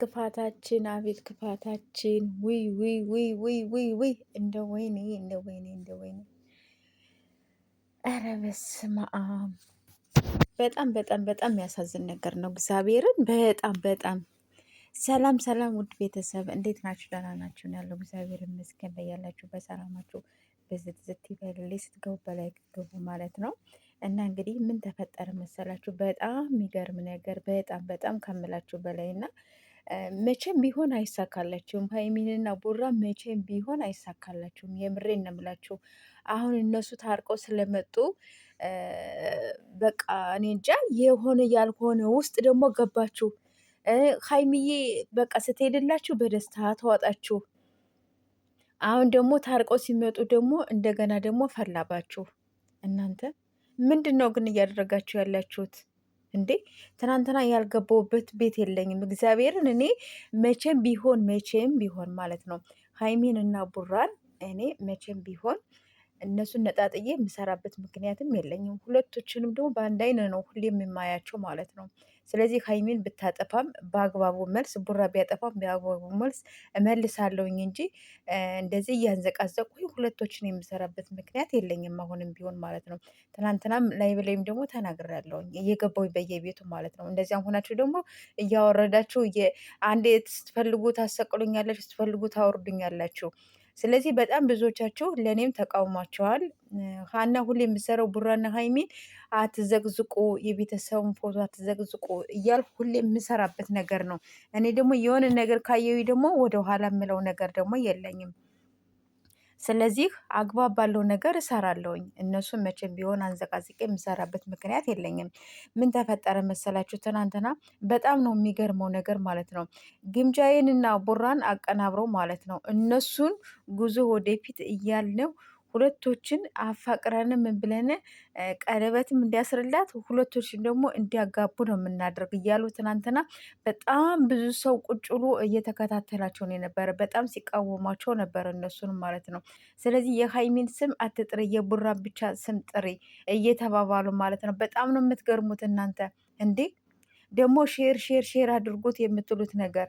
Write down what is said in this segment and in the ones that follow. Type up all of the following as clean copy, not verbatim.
ክፋታችን አቤት ክፋታችን! ውይ ውይ ውይ ውይ ውይ ውይ! እንደ ወይኔ እንደ ወይኔ እንደ ወይኔ! ኧረ በስመ አብ! በጣም በጣም በጣም የሚያሳዝን ነገር ነው። እግዚአብሔርን በጣም በጣም ሰላም ሰላም፣ ውድ ቤተሰብ እንዴት ናችሁ? ደህና ናችሁ? ያለው እግዚአብሔር ይመስገን። በያላችሁ በሰላማችሁ በዝት ዝት ይበልልኝ። ስትገቡ በላይ ግቡ ማለት ነው። እና እንግዲህ ምን ተፈጠረ መሰላችሁ? በጣም የሚገርም ነገር በጣም በጣም ከምላችሁ በላይ እና መቼም ቢሆን አይሳካላችሁም። ሀይሚንና ቡራ መቼም ቢሆን አይሳካላችሁም። የምሬን ነው የምላችሁ። አሁን እነሱ ታርቀው ስለመጡ በቃ እኔ እንጃ የሆነ ያልሆነ ውስጥ ደግሞ ገባችሁ። ሀይሚዬ በቃ ስትሄድላችሁ በደስታ ተዋጣችሁ። አሁን ደግሞ ታርቀው ሲመጡ ደግሞ እንደገና ደግሞ ፈላባችሁ። እናንተ ምንድን ነው ግን እያደረጋችሁ ያላችሁት እንዴ? ትናንትና ያልገባሁበት ቤት የለኝም። እግዚአብሔርን እኔ መቼም ቢሆን ማለት ነው ሀይሚን እና ቡራን እኔ መቼም ቢሆን እነሱን ነጣጥዬ የምሰራበት ምክንያትም የለኝም። ሁለቶችንም ደግሞ በአንድ አይን ነው ሁሌም የማያቸው ማለት ነው። ስለዚህ ሀይሚን ብታጠፋም በአግባቡ መልስ፣ ቡራ ቢያጠፋም በአግባቡ መልስ እመልሳለሁኝ እንጂ እንደዚህ እያንዘቃዘቁኝ ሁለቶችን የምሰራበት ምክንያት የለኝም። አሁንም ቢሆን ማለት ነው። ትናንትናም ላይ ብላይም ደግሞ ተናግሬያለሁኝ እየገባሁ በየቤቱ ማለት ነው። እንደዚያም ሆናችሁ ደግሞ እያወረዳችሁ አንዴ ስትፈልጉ ታሰቅሉኛላችሁ፣ ስትፈልጉ ታወርዱኛላችሁ። ስለዚህ በጣም ብዙዎቻችሁ ለእኔም ተቃውሟቸዋል። ሀና ሁሌ የምሰራው ቡራና ሀይሚን አትዘቅዝቁ፣ የቤተሰቡን ፎቶ አትዘቅዝቁ እያል ሁሌ የምሰራበት ነገር ነው። እኔ ደግሞ የሆነ ነገር ካየዊ ደግሞ ወደኋላ የምለው ነገር ደግሞ የለኝም። ስለዚህ አግባብ ባለው ነገር እሰራለሁኝ። እነሱን መቼም ቢሆን አንዘቃዝቄ የምሰራበት ምክንያት የለኝም። ምን ተፈጠረ መሰላችሁ? ትናንትና በጣም ነው የሚገርመው ነገር ማለት ነው። ግምጃዬንና ቡራን አቀናብረው ማለት ነው እነሱን ጉዞ ወደፊት እያልነው ሁለቶችን አፋቅረንም ብለን ቀለበትም እንዲያስርላት ሁለቶችን ደግሞ እንዲያጋቡ ነው የምናደርግ እያሉ ትናንትና በጣም ብዙ ሰው ቁጭ ብሎ እየተከታተላቸው ነው የነበረ። በጣም ሲቃወሟቸው ነበር እነሱን ማለት ነው። ስለዚህ የሀይሚን ስም አትጥሪ፣ የቡራን ብቻ ስም ጥሪ እየተባባሉ ማለት ነው። በጣም ነው የምትገርሙት እናንተ እንዴ! ደግሞ ሼር ሼር ሼር አድርጎት የምትሉት ነገር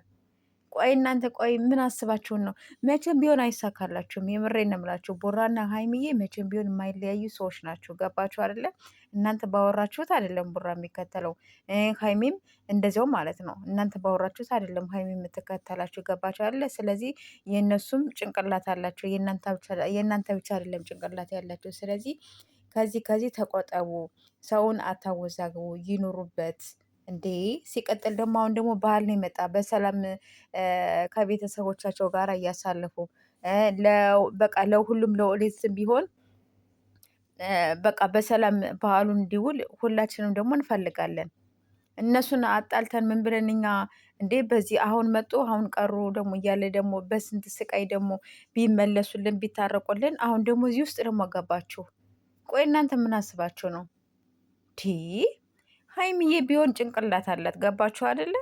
ቆይ እናንተ ቆይ ምን አስባችሁን ነው? መቼም ቢሆን አይሳካላችሁም። የምሬን ነው የምላችሁ። ቡራና ሀይሚዬ መቼም ቢሆን የማይለያዩ ሰዎች ናቸው። ገባችሁ አይደለም? እናንተ ባወራችሁት አይደለም ቡራ የሚከተለው፣ ሀይሚም እንደዚያው ማለት ነው። እናንተ ባወራችሁት አይደለም ሀይሚ የምትከተላችሁ። ገባችሁ አይደለ? ስለዚህ የእነሱም ጭንቅላት አላቸው። የእናንተ ብቻ አይደለም ጭንቅላት ያላቸው። ስለዚህ ከዚህ ተቆጠቡ። ሰውን አታወዛግቡ፣ ይኑሩበት። እንዴ ሲቀጥል ደግሞ አሁን ደግሞ ባህል ነው የመጣ በሰላም ከቤተሰቦቻቸው ጋር እያሳለፉ በቃ ለሁሉም ለኦሌትም ቢሆን በቃ በሰላም ባህሉን እንዲውል ሁላችንም ደግሞ እንፈልጋለን። እነሱን አጣልተን ምን ብለን እኛ እንዴ በዚህ አሁን መጡ አሁን ቀሩ ደግሞ እያለ ደግሞ በስንት ስቃይ ደግሞ ቢመለሱልን ቢታረቁልን፣ አሁን ደግሞ እዚህ ውስጥ ደግሞ ገባችሁ። ቆይ እናንተ ምን አስባችሁ ነው? ሀይሚዬ ቢሆን ጭንቅላት አላት። ገባችሁ አይደለ?